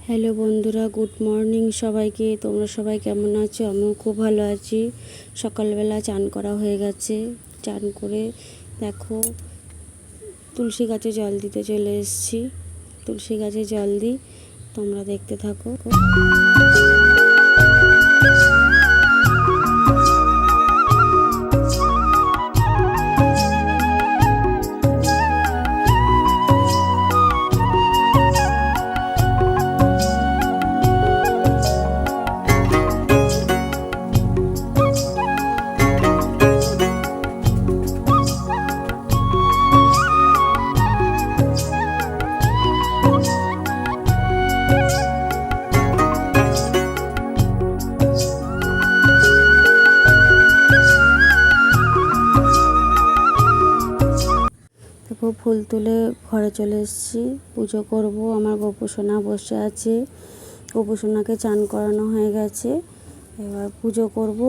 Hello বন্ধুরা, good morning সবাইকে। তোমরা সবাই কেমন আছো? আমিও খুব ভালো আছি। সকালবেলা চান করা হয়ে গেছে। চান করে দেখো তুলসী গাছে জল দিতে চলে এসেছি। তুলসী গাছে জল দিই, তোমরা দেখতে থাকো। দেখো ফুল তুলে ঘরে চলে এসেছি, পুজো করব। আমার গোপুসোনা বসে আছে, গোপুসোনাকে চান করানো হয়ে গেছে। এবার পুজো করব।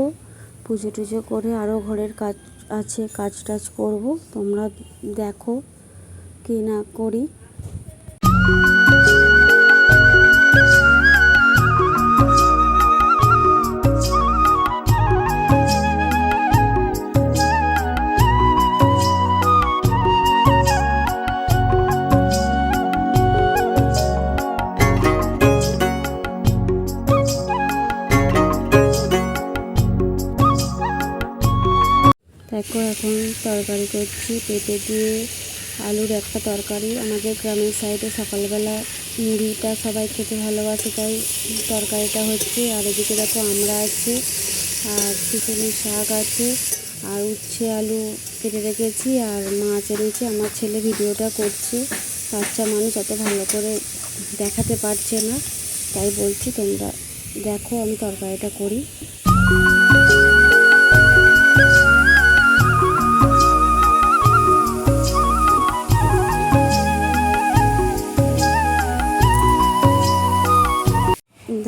পুজো টুজো করে আরও ঘরের কাজ আছে, কাজ টাজ করব। তোমরা দেখো কি না করি। দেখো এখন তরকারি করছি, পেঁপে দিয়ে আলুর একটা তরকারি। আমাদের গ্রামের সাইডে সকালবেলা মুড়িটা সবাই খেতে ভালোবাসে, তাই তরকারিটা হচ্ছে। আর এদিকে দেখো আমরা আছে, আর শুশুনি শাক আছে, আর উচ্ছে আলু কেটে রেখেছি, আর মাছ এনেছি। আমার ছেলে ভিডিওটা করছে, বাচ্চা মানুষ অত ভালো করে দেখাতে পারছে না, তাই বলছি তোমরা দেখো আমি তরকারিটা করি।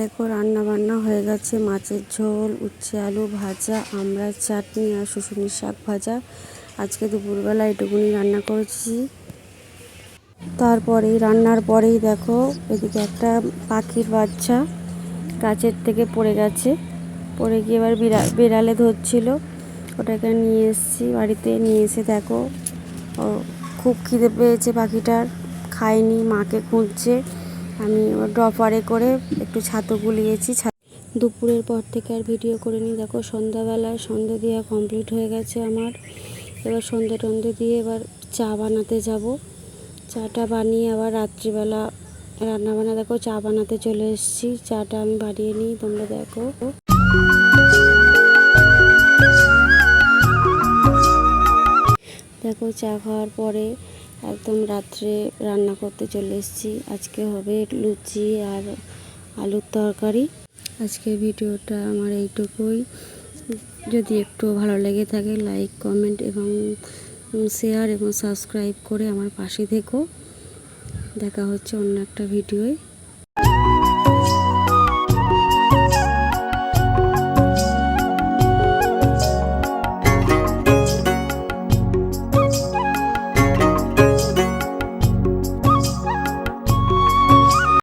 দেখো রান্না বান্না হয়ে গেছে, মাছের ঝোল, উচ্ছে আলু ভাজা, আমড়ার চাটনি আর শুশুনির শাক ভাজা। আজকে দুপুরবেলা এটুকুনি রান্না করেছি। তারপরেই রান্নার পরেই দেখো এদিকে একটা পাখির বাচ্চা গাছের থেকে পড়ে গেছে, পড়ে গিয়ে এবার বিড়ালে ধরছিল। ওটাকে নিয়ে এসেছি বাড়িতে। নিয়ে এসে দেখো খুব খিদে পেয়েছে পাখিটার, খায়নি, মাকে খুঁজছে। আমি ড্রপারে করে একটু ছাতু গুলিয়েছি। দুপুরের পর থেকে আর ভিডিও করে নিই। দেখো সন্ধ্যাবেলায় সন্ধ্যে দেওয়া কমপ্লিট হয়ে গেছে আমার। এবার সন্ধ্যে টন্ধে দিয়ে এবার চা বানাতে যাব। চাটা বানিয়ে আবার রাত্রিবেলা রান্নাবান্না। দেখো চা বানাতে চলে এসেছি, চাটা আমি বানিয়ে নিই, তোমরা দেখো। দেখো চা খাওয়ার পরে একদম রাত্রে রান্না করতে চলে এসেছি। আজকে হবে লুচি আর আলুর তরকারি। আজকে ভিডিওটা আমার এইটুকুই। যদি একটু ভালো লেগে থাকে লাইক, কমেন্ট এবং শেয়ার এবং সাবস্ক্রাইব করে আমার পাশে থেকো। দেখা হচ্ছে অন্য একটা ভিডিওয়।